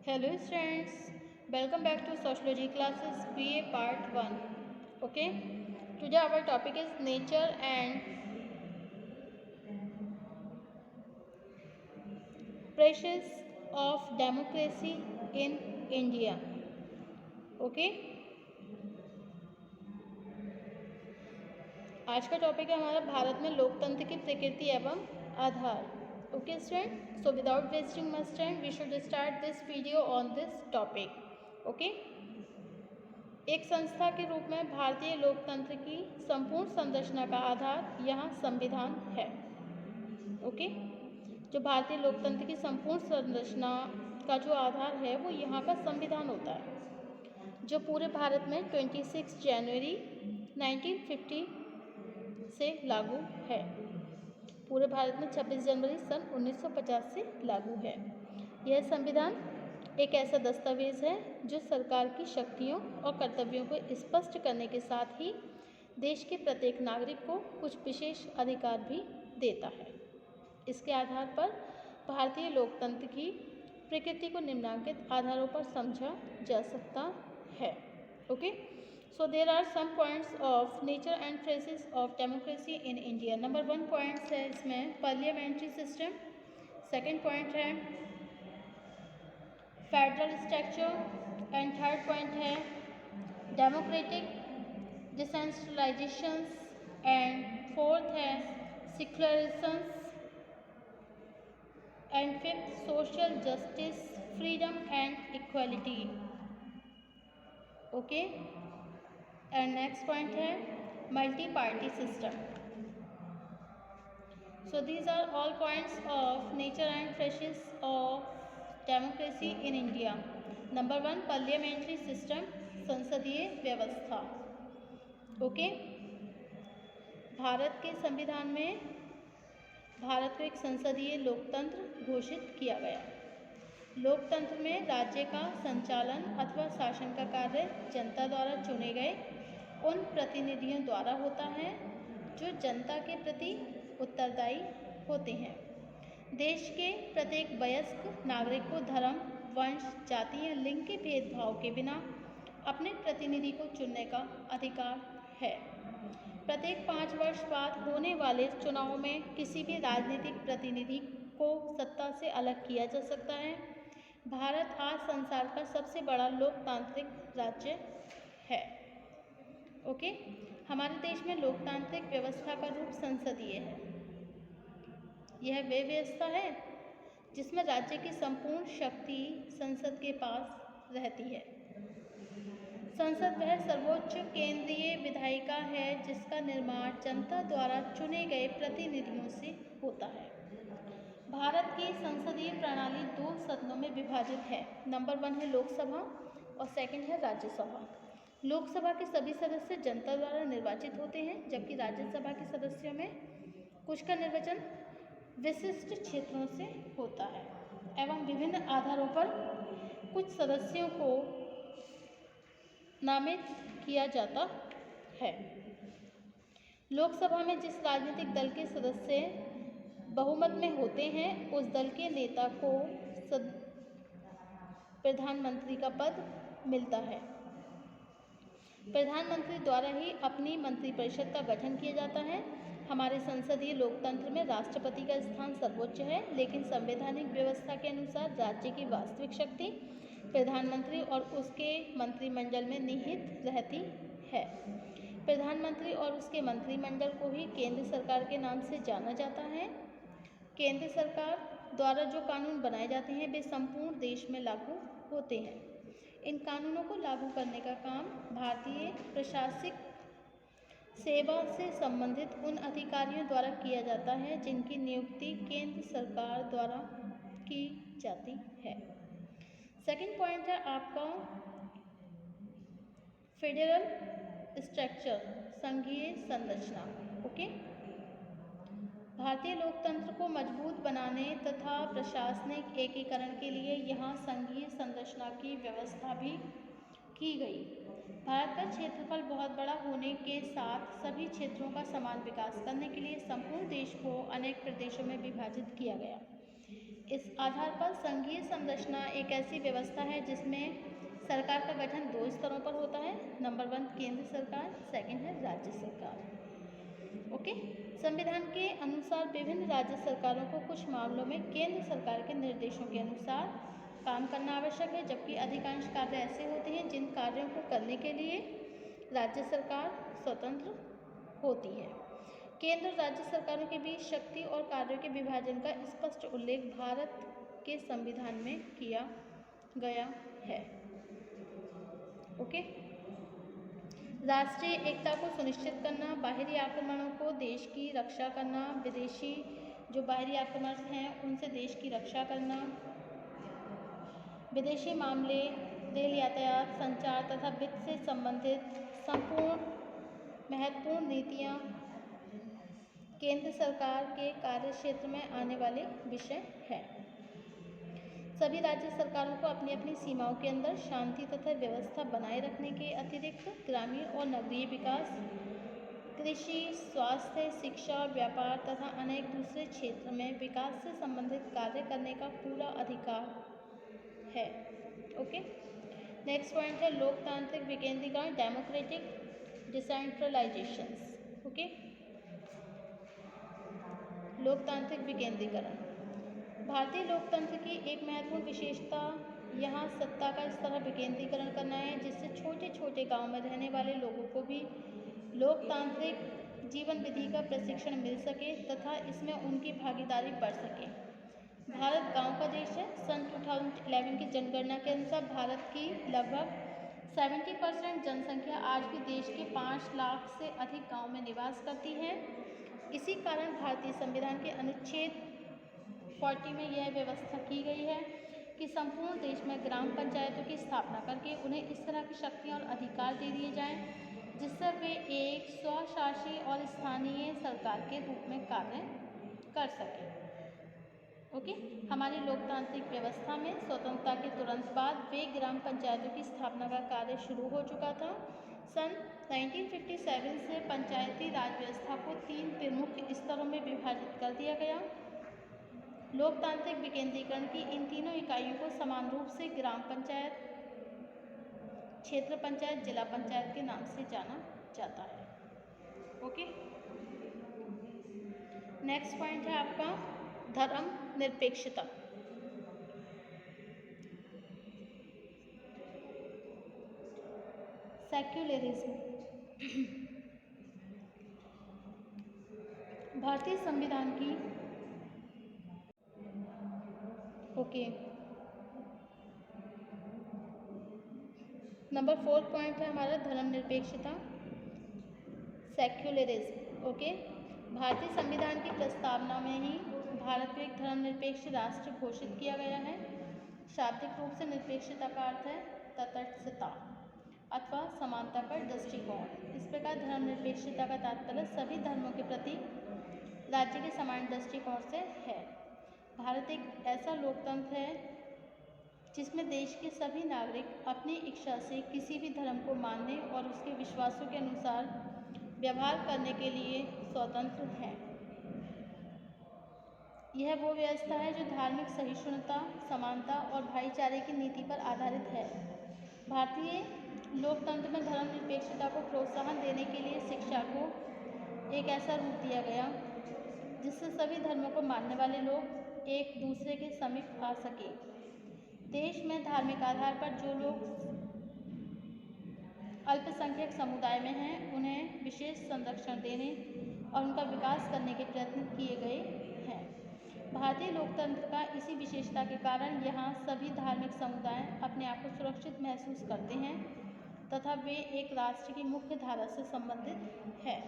Hello students, welcome back to Sociology classes BA part 1. Okay, today our topic is nature and pressures of democracy in India. Okay, आज का topic है हमारा भारत में लोकतंत्र की प्रकृति एवं आधार. Okay student, so without wasting much time we should start this video on this topic. Okay. एक संस्था के रूप में भारतीय लोकतंत्र की संपूर्ण संरचना का आधार यहाँ संविधान है. ओके, जो भारतीय लोकतंत्र की संपूर्ण संरचना का जो आधार है वो यहाँ का संविधान होता है, जो पूरे भारत में 26 जनवरी 1950 से लागू है. पूरे भारत में 26 जनवरी सन 1950 से लागू है. यह संविधान एक ऐसा दस्तावेज है जो सरकार की शक्तियों और कर्तव्यों को स्पष्ट करने के साथ ही देश के प्रत्येक नागरिक को कुछ विशेष अधिकार भी देता है. इसके आधार पर भारतीय लोकतंत्र की प्रकृति को निम्नलिखित आधारों पर समझा जा सकता है. Okay, so there are some points of nature and faces of democracy in India. Number 1 points है इसमें पार्लियामेंट्री सिस्टम. सेकेंड पॉइंट है federal structure and third point है डेमोक्रेटिक डिसेंट्रलाइजेशंस एंड फोर्थ है secularism and fifth social justice freedom and equality. Okay, and next point है multi party system. So these are all points of nature and phases of democracy in India. Number 1 parliamentary system, संसदीय व्यवस्था. Okay, Bharat के संविधान में भारत को एक संसदीय लोकतंत्र घोषित किया गया. लोकतंत्र में राज्य का संचालन अथवा शासन का कार्य जनता द्वारा चुने गए उन प्रतिनिधियों द्वारा होता है जो जनता के प्रति उत्तरदायी होते हैं. देश के प्रत्येक वयस्क नागरिक को धर्म, वंश, जाति या लिंग के भेदभाव के बिना अपने प्रतिनिधि को चुनने का अधिकार है. प्रत्येक 5 वर्ष बाद होने वाले चुनाव में किसी भी राजनीतिक प्रतिनिधि को सत्ता से अलग किया जा सकता है. भारत आज संसार का सबसे बड़ा लोकतांत्रिक राज्य है. ओके, हमारे देश में लोकतांत्रिक व्यवस्था का रूप संसदीय है. यह वे व्यवस्था है जिसमें राज्य की संपूर्ण शक्ति संसद के पास रहती है. संसद वह सर्वोच्च केंद्रीय विधायिका है जिसका निर्माण जनता द्वारा चुने गए प्रतिनिधियों से होता है. भारत की संसदीय प्रणाली 2 सदनों में विभाजित है. नंबर 1 है लोकसभा और सेकंड है राज्यसभा. लोकसभा के सभी सदस्य जनता द्वारा निर्वाचित होते हैं, जबकि राज्यसभा के सदस्यों में कुछ का निर्वाचन विशिष्ट क्षेत्रों से होता है एवं विभिन्न आधारों पर कुछ सदस्यों को नामित किया जाता है. लोकसभा में जिस राजनीतिक दल के सदस्य बहुमत में होते हैं उस दल के नेता को प्रधानमंत्री का पद मिलता है. प्रधानमंत्री द्वारा ही अपनी मंत्रिपरिषद का गठन किया जाता है. हमारे संसदीय लोकतंत्र में राष्ट्रपति का स्थान सर्वोच्च है, लेकिन संवैधानिक व्यवस्था के अनुसार राज्य की वास्तविक शक्ति प्रधानमंत्री और उसके मंत्रिमंडल में निहित रहती है. प्रधानमंत्री और उसके मंत्रिमंडल को ही केंद्र सरकार के नाम से जाना जाता है. केंद्र सरकार द्वारा जो कानून बनाए जाते हैं वे संपूर्ण देश में लागू होते हैं. इन कानूनों को लागू करने का काम भारतीय प्रशासनिक सेवा से संबंधित उन अधिकारियों द्वारा किया जाता है जिनकी नियुक्ति केंद्र सरकार द्वारा की जाती है. सेकंड पॉइंट है आपका फेडरल स्ट्रक्चर, संघीय संरचना. ओके, भारतीय लोकतंत्र को मजबूत बनाने तथा प्रशासनिक एकीकरण के लिए यहाँ संघीय संरचना की व्यवस्था भी की गई. भारत का क्षेत्रफल बहुत बड़ा होने के साथ सभी क्षेत्रों का समान विकास करने के लिए संपूर्ण देश को अनेक प्रदेशों में विभाजित किया गया. इस आधार पर संघीय संरचना एक ऐसी व्यवस्था है जिसमें सरकार का गठन 2 स्तरों पर होता है। नंबर 1 केंद्र सरकार, सेकंड है राज्य सरकार। ओके, संविधान के अनुसार विभिन्न राज्य सरकारों को कुछ मामलों में केंद्र सरकार के निर्देशों के अनुसार काम करना आवश्यक है, जबकि अधिकांश कार्य ऐसे होते हैं जिन कार्यों को करने के लिए राज्य सरकार स्वतंत्र होती है। केंद्र और राज्य सरकारों के बीच शक्ति और कार्यों के विभाजन का स्पष्ट उल्लेख भारत के संविधान में किया गया है। ओके, राष्ट्रीय एकता को सुनिश्चित करना, बाहरी आक्रमणों को देश की रक्षा करना, विदेशी जो बाहरी आक्रमण हैं उनसे देश की रक्षा करना, विदेशी मामले, रेल यातायात, संचार तथा वित्त से संबंधित संपूर्ण महत्वपूर्ण नीतियाँ केंद्र सरकार के कार्यक्षेत्र में आने वाले विषय हैं। सभी राज्य सरकारों को अपनी अपनी सीमाओं के अंदर शांति तथा व्यवस्था बनाए रखने के अतिरिक्त ग्रामीण और नगरीय विकास, कृषि, स्वास्थ्य, शिक्षा, व्यापार तथा अनेक दूसरे क्षेत्र में विकास से संबंधित कार्य करने का पूरा अधिकार है। ओके, नेक्स्ट पॉइंट है लोकतांत्रिक विकेंद्रीकरण, डेमोक्रेटिक डिसेंट्रलाइजेशन। ओके, लोकतांत्रिक विकेंद्रीकरण भारतीय लोकतंत्र की एक महत्वपूर्ण विशेषता यहाँ सत्ता का इस तरह विकेंद्रीकरण करना है जिससे छोटे छोटे गांव में रहने वाले लोगों को भी लोकतांत्रिक जीवन विधि का प्रशिक्षण मिल सके तथा इसमें उनकी भागीदारी बढ़ सके। भारत गांव का देश है। सन 2011 की जनगणना के अनुसार भारत की लगभग 70% जनसंख्या आज भी देश के 5 लाख से अधिक गांव में निवास करती है। इसी कारण भारतीय संविधान के अनुच्छेद 40 में यह व्यवस्था की गई है कि संपूर्ण देश में ग्राम पंचायतों की स्थापना करके उन्हें इस तरह की शक्तियाँ और अधिकार दे दिए जाएं जिससे वे एक स्वशासी और स्थानीय सरकार के रूप में कार्य कर सकें। ओके, हमारी लोकतांत्रिक व्यवस्था में स्वतंत्रता के तुरंत बाद वे ग्राम पंचायतों की स्थापना का कार्य शुरू हो चुका था। सन 1957 से पंचायती राज व्यवस्था को 3 प्रमुख स्तरों में विभाजित कर दिया गया। लोकतांत्रिक विकेंद्रीकरण की इन तीनों इकाइयों को समान रूप से ग्राम पंचायत, क्षेत्र पंचायत, जिला पंचायत के नाम से जाना जाता है। ओके, नेक्स्ट पॉइंट है आपका धर्म निरपेक्षता। सेक्युलरिज्म भारतीय संविधान की नंबर 4 पॉइंट है हमारा धर्मनिरपेक्षता, सेक्युलरिज्म। ओके, भारतीय संविधान की प्रस्तावना में ही भारत को एक धर्मनिरपेक्ष राष्ट्र घोषित किया गया है। शाब्दिक रूप से निरपेक्षता का अर्थ है तटस्थता अथवा समानता पर दृष्टिकोण। इस प्रकार धर्मनिरपेक्षता का तात्पर्य सभी धर्मों के प्रति राज्य के समान दृष्टिकोण से है। भारत एक ऐसा लोकतंत्र है जिसमें देश के सभी नागरिक अपनी इच्छा से किसी भी धर्म को मानने और उसके विश्वासों के अनुसार व्यवहार करने के लिए स्वतंत्र हैं। यह वो व्यवस्था है जो धार्मिक सहिष्णुता, समानता और भाईचारे की नीति पर आधारित है। भारतीय लोकतंत्र में धर्मनिरपेक्षता को प्रोत्साहन देने के लिए शिक्षा को एक ऐसा रूप दिया गया जिससे सभी धर्मों को मानने वाले लोग एक दूसरे के समीप आ सके। देश में धार्मिक आधार पर जो लोग अल्पसंख्यक समुदाय में हैं उन्हें विशेष संरक्षण देने और उनका विकास करने के प्रयत्न किए गए हैं। भारतीय लोकतंत्र का इसी विशेषता के कारण यहाँ सभी धार्मिक समुदाय अपने आप को सुरक्षित महसूस करते हैं तथा वे एक राष्ट्र की मुख्य धारा से संबंधित है।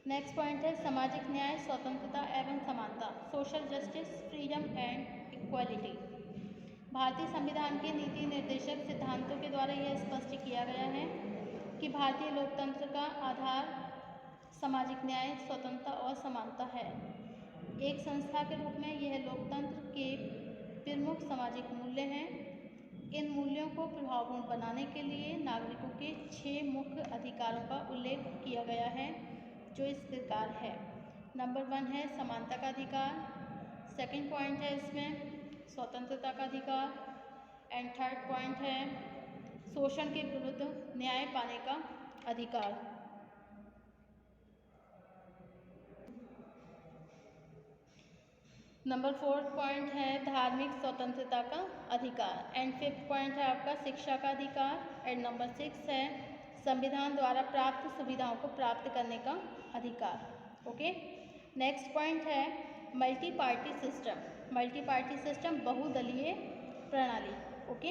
नेक्स्ट पॉइंट है सामाजिक न्याय, स्वतंत्रता एवं समानता, social justice, freedom and equality. भारतीय संविधान के नीति निर्देशक सिद्धांतों के द्वारा यह स्पष्ट किया गया है कि भारतीय लोकतंत्र का आधार सामाजिक न्याय, स्वतंत्रता और समानता है। एक संस्था के रूप में यह लोकतंत्र के प्रमुख सामाजिक मूल्य हैं। इन मूल्यों को प्रभावपूर्ण बनाने के लिए नागरिकों के 6 मुख्य अधिकारों का उल्लेख किया गया है जो इस प्रकार है। नंबर 1 है समानता का अधिकार, सेकंड पॉइंट है इसमें स्वतंत्रता का अधिकार, एंड थर्ड पॉइंट है शोषण के विरुद्ध न्याय पाने का अधिकार। नंबर 4 पॉइंट है धार्मिक स्वतंत्रता का अधिकार, एंड 5th पॉइंट है आपका शिक्षा का अधिकार, एंड नंबर 6 है संविधान द्वारा प्राप्त सुविधाओं को प्राप्त करने का अधिकार। ओके, नेक्स्ट पॉइंट है multi party system. Multi party system बहुदलीय प्रणाली। ओके,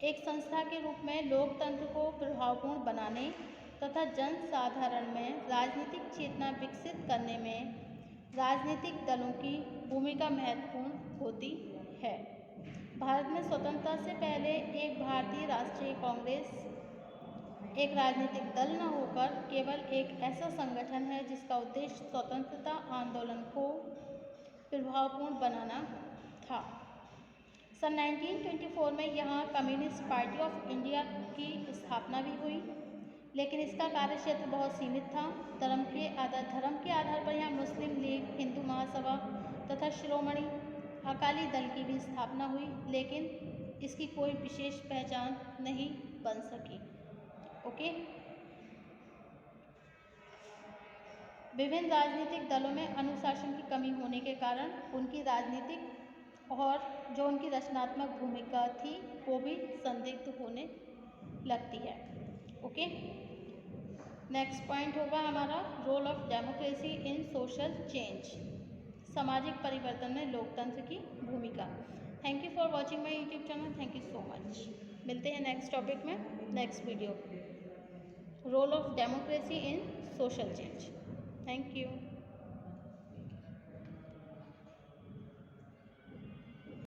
एक संस्था के रूप में लोकतंत्र को प्रभावपूर्ण बनाने तथा जनसाधारण में राजनीतिक चेतना विकसित करने में राजनीतिक दलों की भूमिका महत्वपूर्ण होती है। भारत में स्वतंत्रता से पहले एक भारतीय राष्ट्रीय कांग्रेस एक राजनीतिक दल न होकर केवल एक ऐसा संगठन है जिसका उद्देश्य स्वतंत्रता आंदोलन को प्रभावपूर्ण बनाना था। सन 1924 में यहाँ कम्युनिस्ट पार्टी ऑफ इंडिया की स्थापना भी हुई, लेकिन इसका कार्यक्षेत्र बहुत सीमित था। धर्म के आधार पर यहाँ मुस्लिम लीग, हिंदू महासभा तथा श्रोमणी अकाली दल की भी स्थापना हुई, लेकिन इसकी कोई विशेष पहचान नहीं बन सकी। ओके, विभिन्न राजनीतिक दलों में अनुशासन की कमी होने के कारण उनकी राजनीतिक और जो उनकी रचनात्मक भूमिका थी वो भी संदिग्ध होने लगती है। ओके, नेक्स्ट पॉइंट होगा हमारा role of democracy in social change, सामाजिक परिवर्तन में लोकतंत्र की भूमिका। Thank you for watching my YouTube channel. Thank you so much. मिलते हैं नेक्स्ट टॉपिक में, next video, role of democracy in social change. Thank you.